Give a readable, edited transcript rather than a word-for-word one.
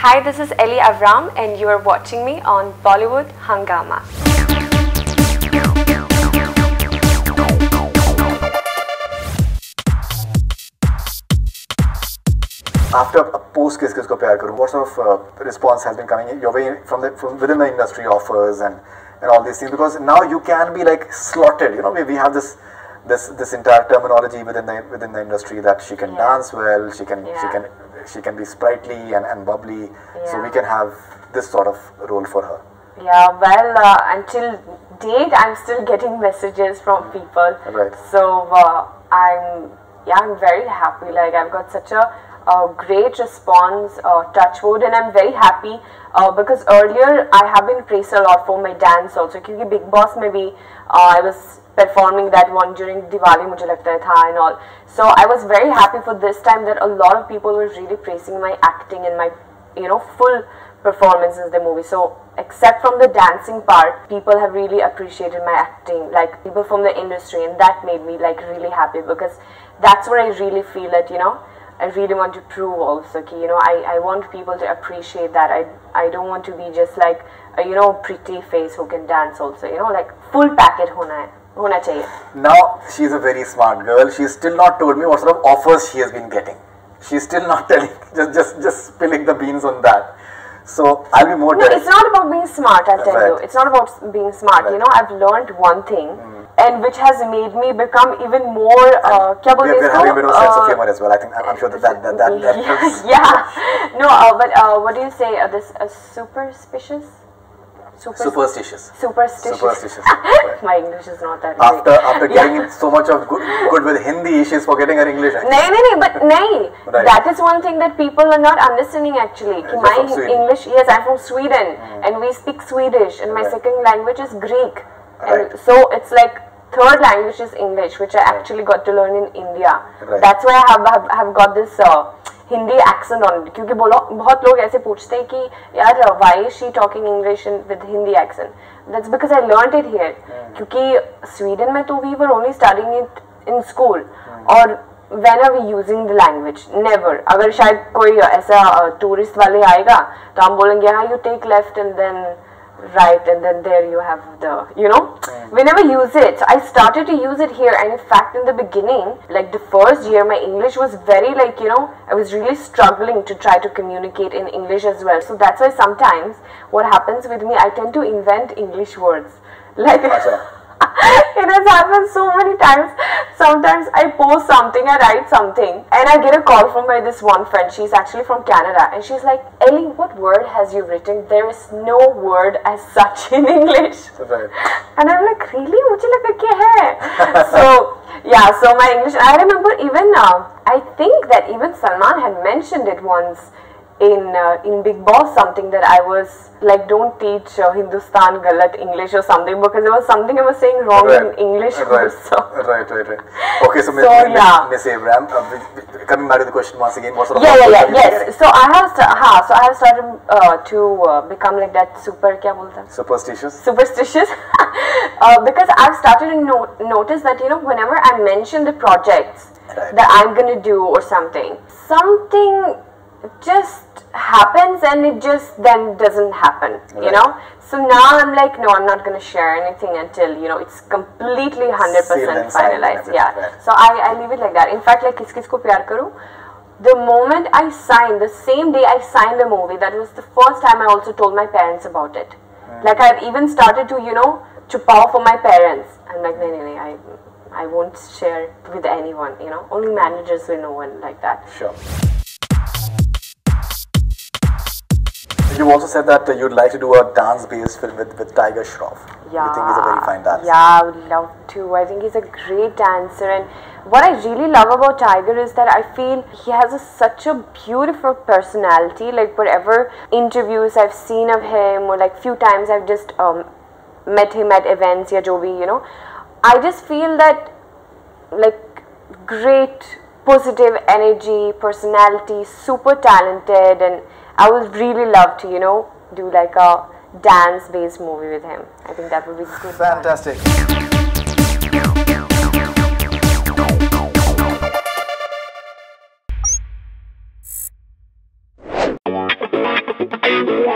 Hi, this is Ellie Avram and you are watching me on Bollywood Hungama. After a post Kis Kis Ko Pyar Karu, what sort of response has been coming your way from within the industry, offers and all these things? Because now you can be like slotted. You know, we have this entire terminology within the industry that she can dance well, she can be sprightly and bubbly. So we can have this sort of role for her. Yeah, well, until date, I'm still getting messages from people. Right. So I'm very happy. Like I've got such a great response, touch wood, and I'm very happy because earlier I have been praised a lot for my dance also. Because Big Boss maybe I was performing that one during Diwali, mujhe lagta tha and all. So I was very happy for this time that a lot of people were really praising my acting and my full performance in the movie. So except from the dancing part, people have really appreciated my acting, like people from the industry, and that made me like really happy because that's where I really feel that I really want to prove also ki, I want people to appreciate that. I don't want to be just like a pretty face who can dance also, like full package hona chahiye. Now she's a very smart girl. She's still not told me what sort of offers she has been getting. She's still not telling, just spilling the beans on that. So I'll be more direct. No, it's not about being smart, I'll tell you. It's not about being smart. Right. I've learned one thing and which has made me become even more we're having a bit of a sense of humor as well. I think I'm sure that helps. Yeah. No, but what do you say? This superstitious? Superstitious. Superstitious. My English is not that great. After getting so much of good with Hindi, she's forgetting her English. But that is one thing that people are not understanding actually. My English, yes, I'm from Sweden and we speak Swedish and my second language is Greek. And so it's like third language is English, which I actually got to learn in India. That's why I have got this Hindi accent on it. क्योंकि बहुत लोग ऐसे पूछते हैं कि यार why is she talking English with Hindi accent? That's because I learned it here. क्योंकि Sweden में तो we were only studying it in school. और when are we using the language? Never. अगर शायद कोई ऐसा tourist वाले आएगा तो हम बोलेंगे हाँ you take left and then right and then there you have the we never use it. So I started to use it here, and in fact in the beginning, like the first year, my English was very like I was really struggling to try to communicate in English as well. So that's why sometimes what happens with me, I tend to invent English words like it has happened so many times. Sometimes I post something, I write something and I get a call from this one friend. She's actually from Canada and she's like, Ellie, what word has you written? There is no word as such in English. Right. And I'm like, really? Mujhe laga kya hai? So yeah, so my English, I remember even I think that even Salman had mentioned it once in Big Boss, something that I was like, don't teach Hindustan Galat English or something, because there was something I was saying wrong in English also. Right. Okay, so Miss Avram, coming back to the question once again, what sort of yes. So I have started to become like that superstitious because I've started to notice that whenever I mention the projects that I'm gonna do or something just happens and it just then doesn't happen, So now I'm like, no, I'm not going to share anything until, it's completely 100% finalized. Yeah. So I leave it like that. In fact, like Kis Kis Ko Pyar Karu, the moment I signed, the same day I signed the movie, that was the first time I also told my parents about it. Like I've even started to, chupaw for my parents. I'm like, no, I won't share with anyone, only managers will know one like that. Sure. You also said that you'd like to do a dance-based film with Tiger Shroff. Yeah. You think he's a very fine dancer? Yeah, I would love to. I think he's a great dancer, and what I really love about Tiger is that I feel he has such a beautiful personality. Like whatever interviews I've seen of him, or like few times I've just met him at events, ya jo bhi, I just feel that like great positive energy, personality, super talented, and I would really love to, do like a dance-based movie with him. I think that would be good. Fantastic. Yeah.